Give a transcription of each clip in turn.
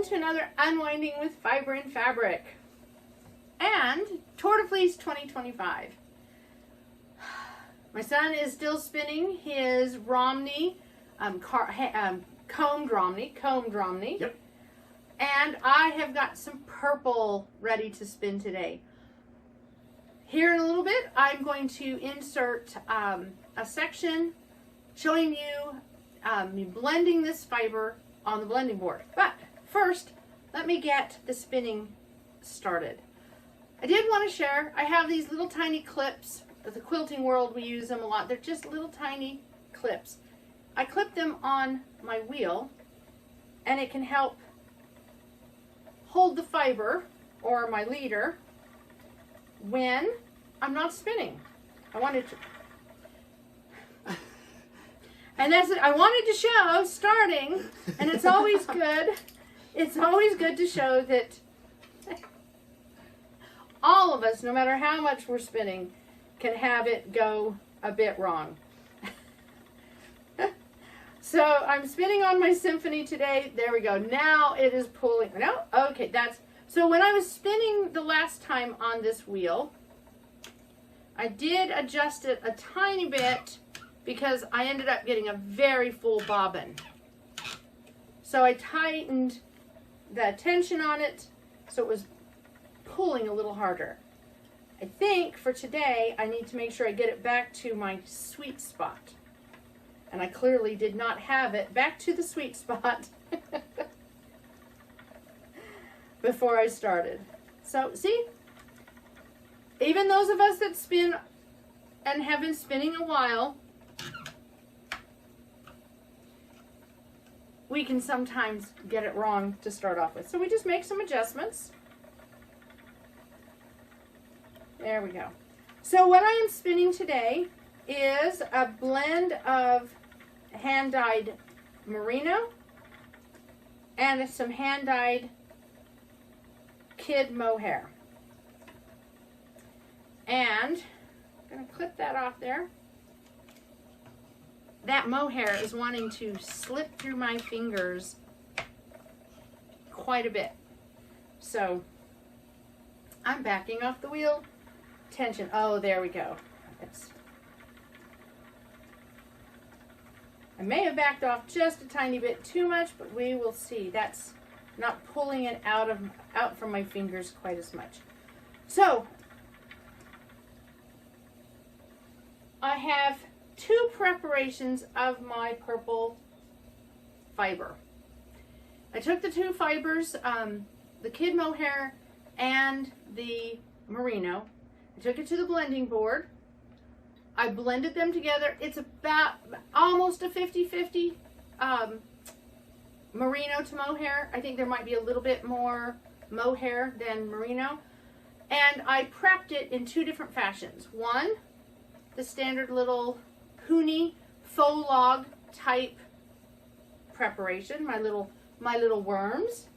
to another Unwinding with Fiber and Fabric and Tour de Fleece 2025. My son is still spinning his Romney, combed Romney. Yep. And I have got some purple ready to spin today. Here in a little bit, I'm going to insert a section showing you me blending this fiber on the blending board. But first, let me get the spinning started. I did want to share, I have these little tiny clips. At the quilting world, we use them a lot. They're just little tiny clips. I clip them on my wheel, and it can help hold the fiber or my leader when I'm not spinning. I wanted to, and that's it. I wanted to show starting, and it's always good. It's always good to show that all of us, no matter how much we're spinning, can have it go a bit wrong. So I'm spinning on my symphony today. There we go. Now it is pulling. No, okay, that's so. When I was spinning the last time on this wheel, I did adjust it a tiny bit because I ended up getting a very full bobbin. So I tightened the tension on it so it was pulling a little harder. I think for today I need to make sure I get it back to my sweet spot. And I clearly did not have it back to the sweet spot before I started. So see, even those of us that spin and have been spinning a while, we can sometimes get it wrong to start off with. So we just make some adjustments. There we go. So what I am spinning today is a blend of hand-dyed merino and some hand-dyed kid mohair. And I'm going to clip that off there. That mohair is wanting to slip through my fingers quite a bit. So I'm backing off the wheel. Tension. Oh, there we go. I may have backed off just a tiny bit too much, but we will see. That's not pulling it out from my fingers quite as much. So I have two preparations of my purple fiber. I took the two fibers, the kid mohair and the merino. I took it to the blending board. I blended them together. It's about almost a 50-50 merino to mohair. I think there might be a little bit more mohair than merino. And I prepped it in two different fashions. One, the standard little puny faux log type preparation, my little worms.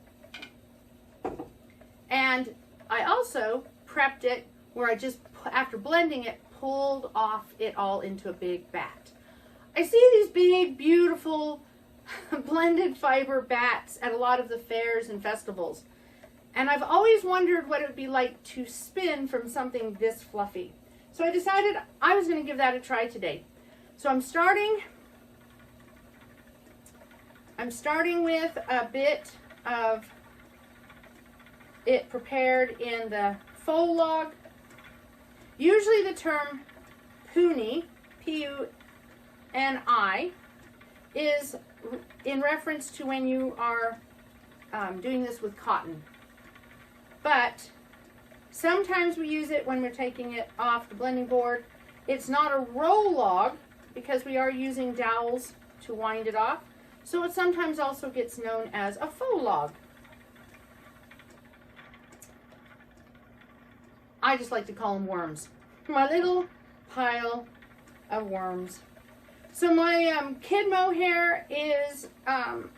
And I also prepped it where I just, after blending it, pulled off it all into a big bat. I see these big, beautiful blended fiber bats at a lot of the fairs and festivals. And I've always wondered what it would be like to spin from something this fluffy. So I decided I was going to give that a try today. So I'm starting with a bit of it prepared in the faux log. Usually the term puny, P-U-N-I, is in reference to when you are doing this with cotton. But sometimes we use it when we're taking it off the blending board. It's not a roll log because we are using dowels to wind it off. So it sometimes also gets known as a faux log. I just like to call them worms. My little pile of worms. So my kid mohair is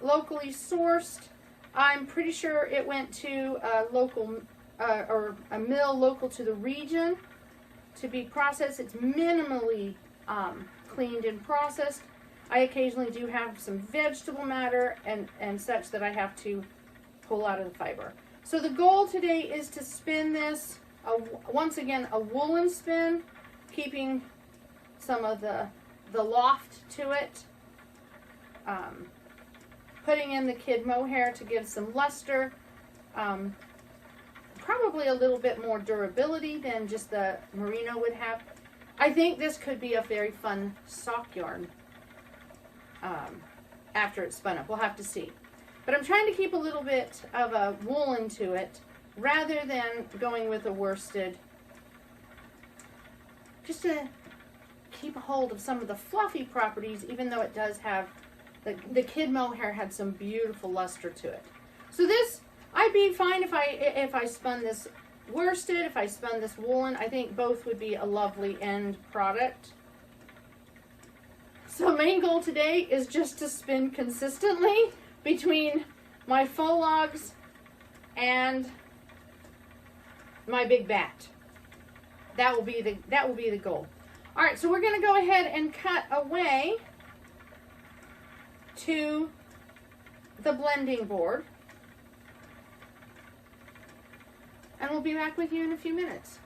locally sourced. I'm pretty sure it went to a local or a mill local to the region to be processed. It's minimally cleaned and processed. I occasionally do have some vegetable matter and such that I have to pull out of the fiber. So the goal today is to spin this, once again, a woolen spin, keeping some of the loft to it. Putting in the kid mohair to give some luster. Probably a little bit more durability than just the merino would have. I think this could be a very fun sock yarn after it's spun up. We'll have to see. But I'm trying to keep a little bit of a woolen to it rather than going with a worsted. Just to keep a hold of some of the fluffy properties, even though it does have, the kid mohair had some beautiful luster to it. So this, I'd be fine if I spun this worsted, if I spun this woolen. I think both would be a lovely end product. So main goal today is just to spin consistently between my faux logs and my big bat. That will be the goal. All right, so we're going to go ahead and cut away to the blending board. And we'll be back with you in a few minutes.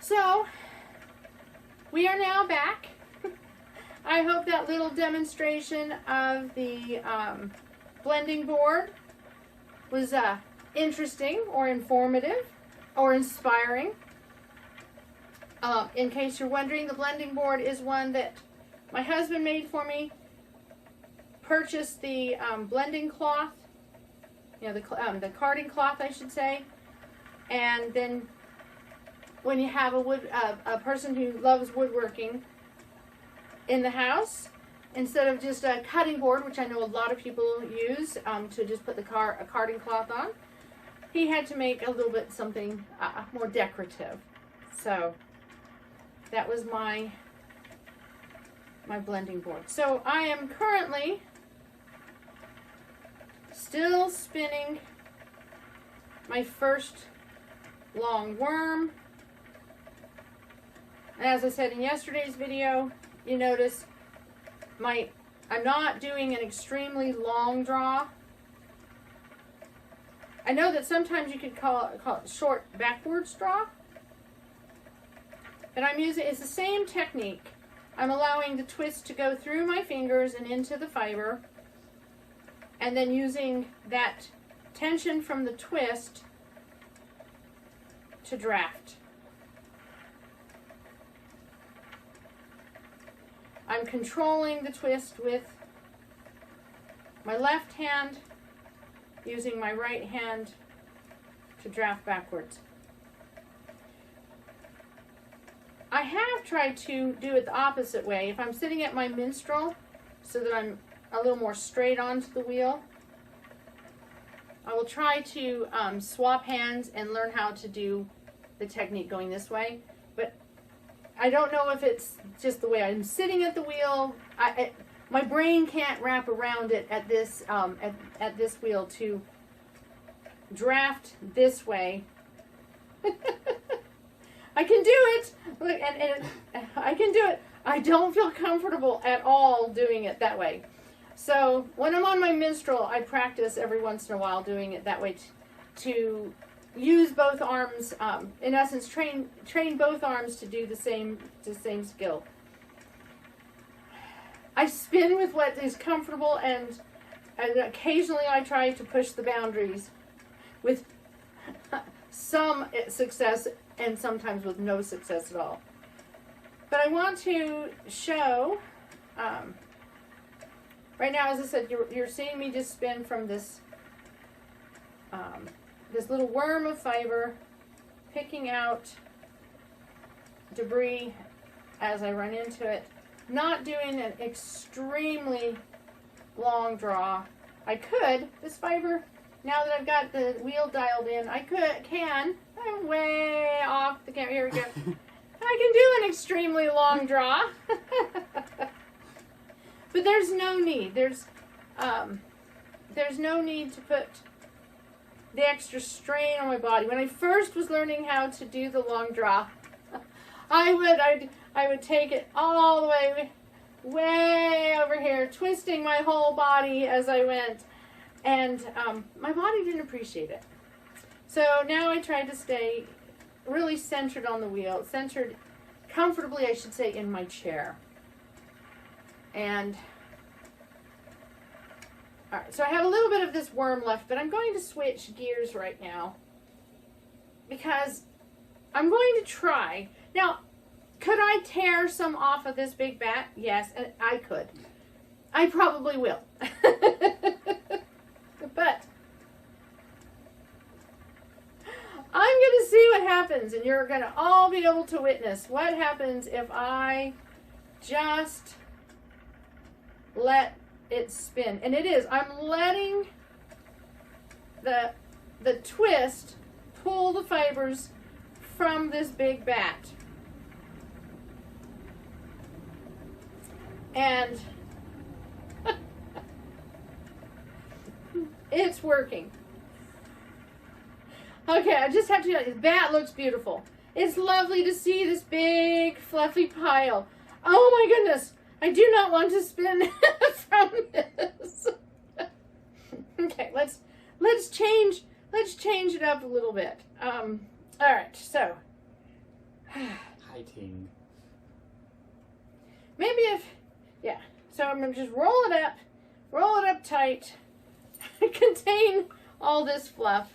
So, we are now back. I hope that little demonstration of the blending board was interesting or informative or inspiring. In case you're wondering, the blending board is one that my husband made for me. Purchased the blending cloth, the carding cloth, I should say, and then when you have a person who loves woodworking in the house, instead of just a cutting board, which I know a lot of people use to just put a carding cloth on, he had to make a little bit something more decorative. So that was my blending board. So I am currently still spinning my first long worm. And as I said in yesterday's video, you notice I'm not doing an extremely long draw. I know that sometimes you could call it short backwards draw. But it's the same technique. I'm allowing the twist to go through my fingers and into the fiber, and then using that tension from the twist to draft. I'm controlling the twist with my left hand, using my right hand to draft backwards. I have tried to do it the opposite way. If I'm sitting at my minstrel, so that I'm a little more straight onto the wheel, I will try to swap hands and learn how to do the technique going this way. But I don't know if it's just the way I'm sitting at the wheel. My brain can't wrap around it at this wheel to draft this way. I can do it. Look, and I can do it. I don't feel comfortable at all doing it that way. So when I'm on my minstrel, I practice every once in a while doing it that way to use both arms. In essence, train both arms to do the same skill. I spin with what is comfortable, and occasionally I try to push the boundaries with some success and sometimes with no success at all. But I want to show, right now, as I said, you're seeing me just spin from this this little worm of fiber, picking out debris as I run into it, not doing an extremely long draw. I could, this fiber, now that I've got the wheel dialed in, I'm way off the camera, here we go. I can do an extremely long draw. But there's no need. There's no need to put the extra strain on my body. When I first was learning how to do the long draw, I would take it all the way over here, twisting my whole body as I went, and my body didn't appreciate it. So now I try to stay really centered on the wheel, centered comfortably, I should say, in my chair. And all right, so I have a little bit of this worm left, but I'm going to switch gears right now because I'm going to try. Now, could I tear some off of this big bat? Yes, I could. I probably will. But I'm going to see what happens, and you're going to all be able to witness what happens if I just let it spin. And it is. I'm letting the twist pull the fibers from this big bat. And it's working. Okay, I just have to tell you, the bat looks beautiful. It's lovely to see this big fluffy pile. Oh my goodness, I do not want to spin from this. Okay, let's change it up a little bit. All right, so Hi, Ting. Maybe if, yeah. So I'm going to just roll it up tight, contain all this fluff.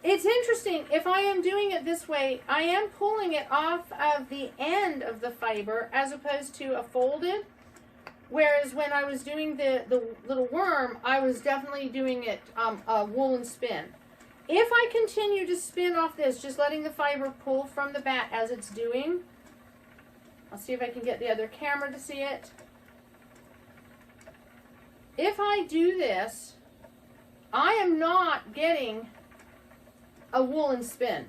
It's interesting, if I am doing it this way, I am pulling it off of the end of the fiber as opposed to a folded. Whereas when I was doing the little worm, I was definitely doing it a woolen spin. If I continue to spin off this, just letting the fiber pull from the bat as it's doing, I'll see if I can get the other camera to see it. If I do this, I am not getting a woolen spin.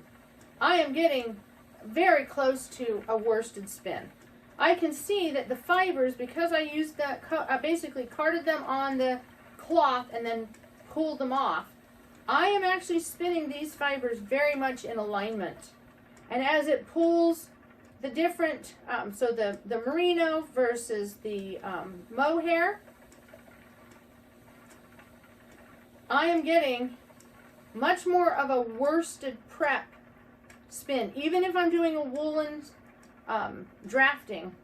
I am getting very close to a worsted spin. I can see that the fibers, because I used the, I basically carded them on the cloth and then pulled them off, I am actually spinning these fibers very much in alignment. And as it pulls the different, so the merino versus the mohair, I am getting much more of a worsted prep spin. Even if I'm doing a woolen drafting,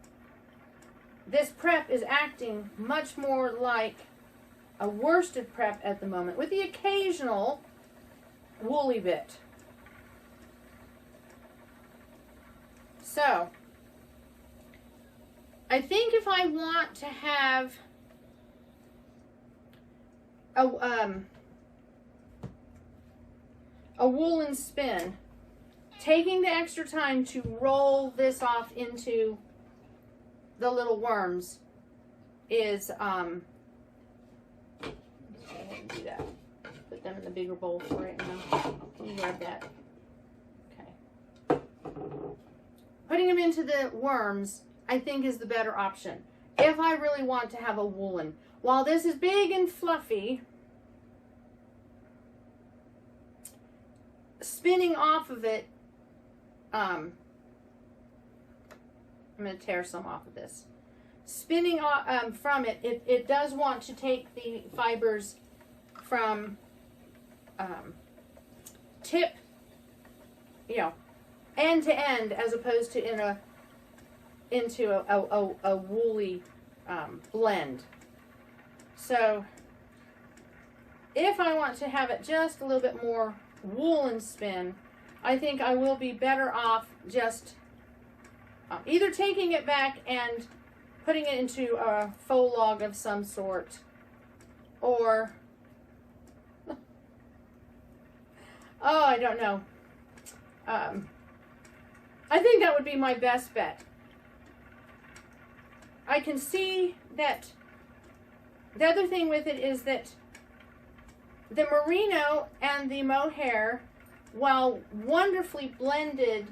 this prep is acting much more like a worsted prep at the moment, with the occasional woolly bit. So, I think if I want to have a woolen spin, taking the extra time to roll this off into the little worms is, do that. Put them in the bigger bowl for right now. Let me grab that. Okay. Putting them into the worms, I think, is the better option if I really want to have a woolen. While this is big and fluffy, spinning off of it, I'm going to tear some off of this. Spinning off, from it, it does want to take the fibers from tip, you know, end to end, as opposed to into a woolly blend. So if I want to have it just a little bit more woolen spin, I think I will be better off just either taking it back and putting it into a faux log of some sort, or oh, I don't know. I think that would be my best bet. I can see that the other thing with it is that the merino and the mohair, while wonderfully blended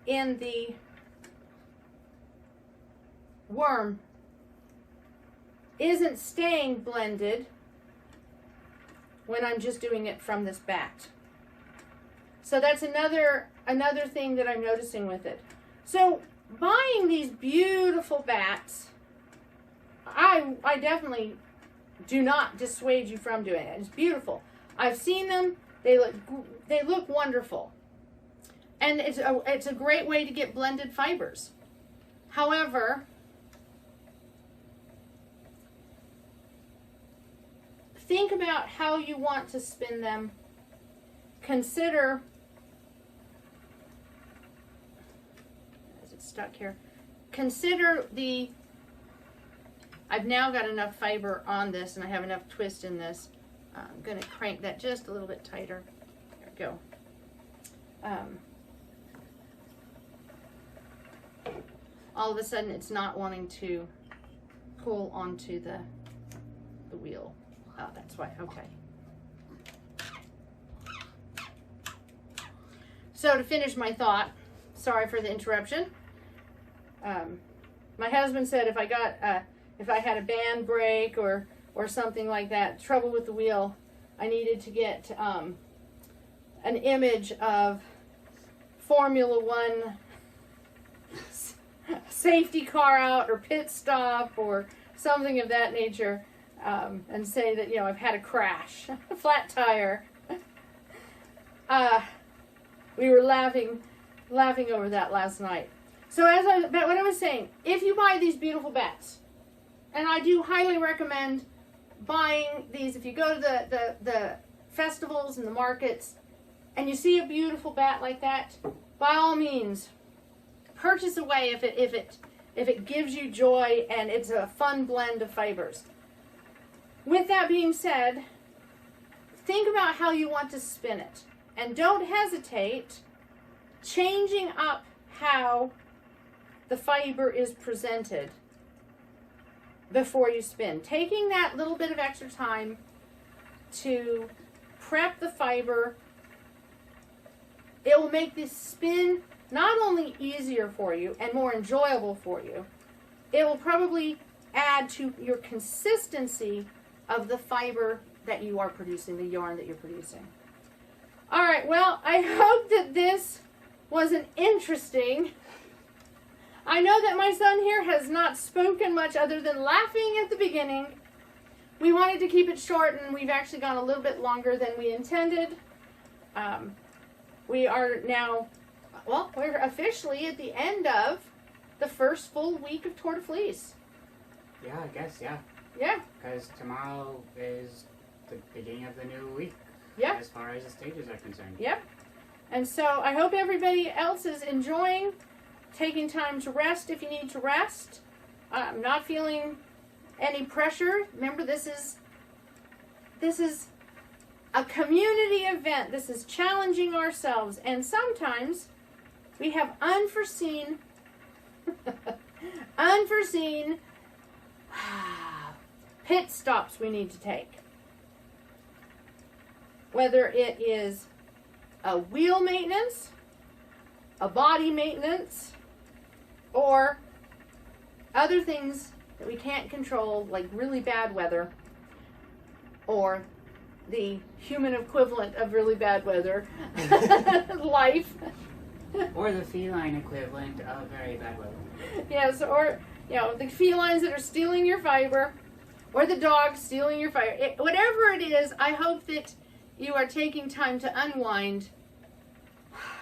in the worm, isn't staying blended when I'm just doing it from this bat. So that's another thing that I'm noticing with it. So buying these beautiful bats, I definitely do not dissuade you from doing it. It's beautiful. I've seen them. They look wonderful, and it's a great way to get blended fibers. However, think about how you want to spin them. Consider, is it stuck here? Consider the, I've now got enough fiber on this and I have enough twist in this. I'm going to crank that just a little bit tighter. There we go. All of a sudden it's not wanting to pull onto the wheel. Oh, that's why. Okay. So to finish my thought, sorry for the interruption. My husband said if I had a band break or something like that, trouble with the wheel, I needed to get an image of Formula One safety car out or pit stop or something of that nature, and say that, you know, I've had a crash, a flat tire. We were laughing over that last night. So what I was saying, if you buy these beautiful bats, and I do highly recommend buying these, if you go to the festivals and the markets, and you see a beautiful bat like that, by all means, purchase away if it gives you joy and it's a fun blend of fibers. With that being said, think about how you want to spin it. And don't hesitate changing up how the fiber is presented before you spin. Taking that little bit of extra time to prep the fiber, it will make this spin not only easier for you and more enjoyable for you, it will probably add to your consistency of the fiber that you are producing, the yarn that you're producing. All right, well, I hope that this wasn't interesting. I know that my son here has not spoken much other than laughing at the beginning. We wanted to keep it short, and we've actually gone a little bit longer than we intended. We are now, well, we're officially at the end of the first full week of Tour de Fleece. Yeah, I guess, yeah. Yeah. Because tomorrow is the beginning of the new week. Yeah. As far as the stages are concerned. Yep. And so I hope everybody else is enjoying taking time to rest if you need to rest. Not feeling any pressure. Remember, this is a community event. This is challenging ourselves. And sometimes we have unforeseen pit stops we need to take. Whether it is a wheel maintenance, a body maintenance, or other things that we can't control, like really bad weather, or the human equivalent of really bad weather, life. Or the feline equivalent of very bad weather. Yes, or the felines that are stealing your fiber, or the dogs stealing your fiber. Whatever it is, I hope that you are taking time to unwind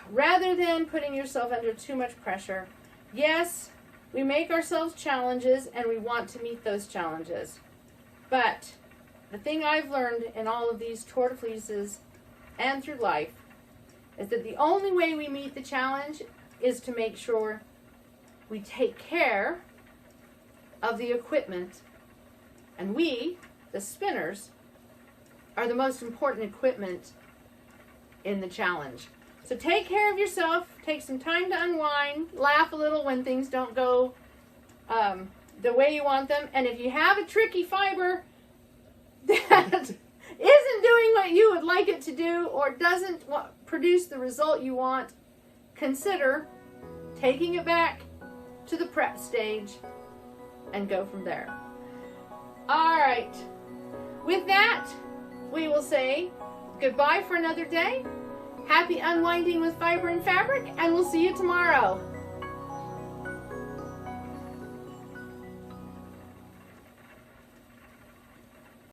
rather than putting yourself under too much pressure. Yes, we make ourselves challenges and we want to meet those challenges. But the thing I've learned in all of these Tour de Fleeces and through life is that the only way we meet the challenge is to make sure we take care of the equipment. And we, the spinners, are the most important equipment in the challenge. So take care of yourself, take some time to unwind, laugh a little when things don't go the way you want them. And if you have a tricky fiber that isn't doing what you would like it to do or doesn't produce the result you want, consider taking it back to the prep stage and go from there. All right. With that, we will say goodbye for another day. Happy unwinding with fiber and fabric, and we'll see you tomorrow.